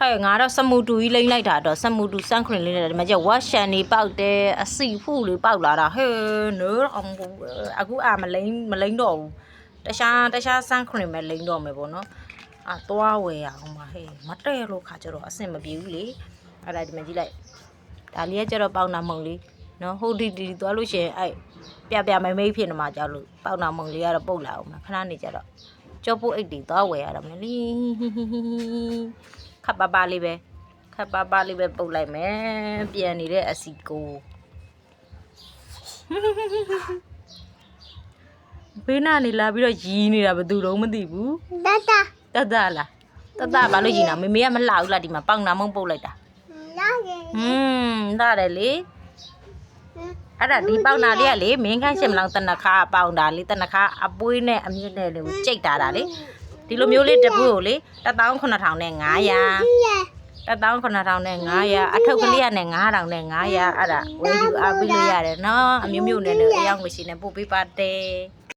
ဟဲ့ငါတော့စမူတူကြီးလိမ့်လိုက်တာတော့စမူတူစမ်းခရင်လေးနဲ့ဒီမှာကျဝက်ရှန်နေပေါက်တယ်အစီဖူလေးပေါက်လာတာဟဲ့နော်အောင်အခုမလိမ့်တော့ဘူးတခြားစမ်းခရင်ပဲလိမ့်တော့မယ်ပေါ့နော်သွားဝယ်ရအောင်ပါဟဲ့မတဲ့လို့ခါကျတော့အဆင်မပြေဘူးလေအဲ့ဒါဒီမှာကြည့်လိုက်ဒါလေးကကျတော့ပေါက်နာမုံလေးနော်ဟိုဒီသွားလို့ရှိရင်အဲ့ပြမိတ်ဖြစ်နေမှာကြောက်လို့ပေါက်နာမုံလေးကတော့ပုတ်လာအောင်ခဏနေကြတော့ကြောပုတ်အိတ်တွေသွားဝယ်ရတော့မယ်လီခပ်ပါလေးပဲပုတ်လိုက်မယ်ပြန်နေတဲ့အစီကိုဘေးနာနေလာပြီးတော့ရီးနေတာဘယ်သူတော့မသိဘူးတတလားတတဘာလို့ရီးနေတာမေကမလှဘူးလားဒီမှာပေါက်နာမုံပုတ်လိုက်တာလာတယ်လေအဲ့ဒါဒီပေါက်နာလေးကလေမင်းခန့်ရှင်မလောင်တနခါပေါင်တာလေတနခါအပွေးနဲ့အမြင့်နဲ့လေကိုကြိတ်တာလေဒီလိုမျိုးလေးတပုကိုလေ19500နဲ့900 19500အထုပ်ကလေးကနဲ့9000နဲ့900အဲ့ဒါဝယ်ယူအားပေးလို့ရတယ်နော်အမျိုးမျိုးနဲ့အယောင်မရှိနဲ့ပို့ပေးပါတယ်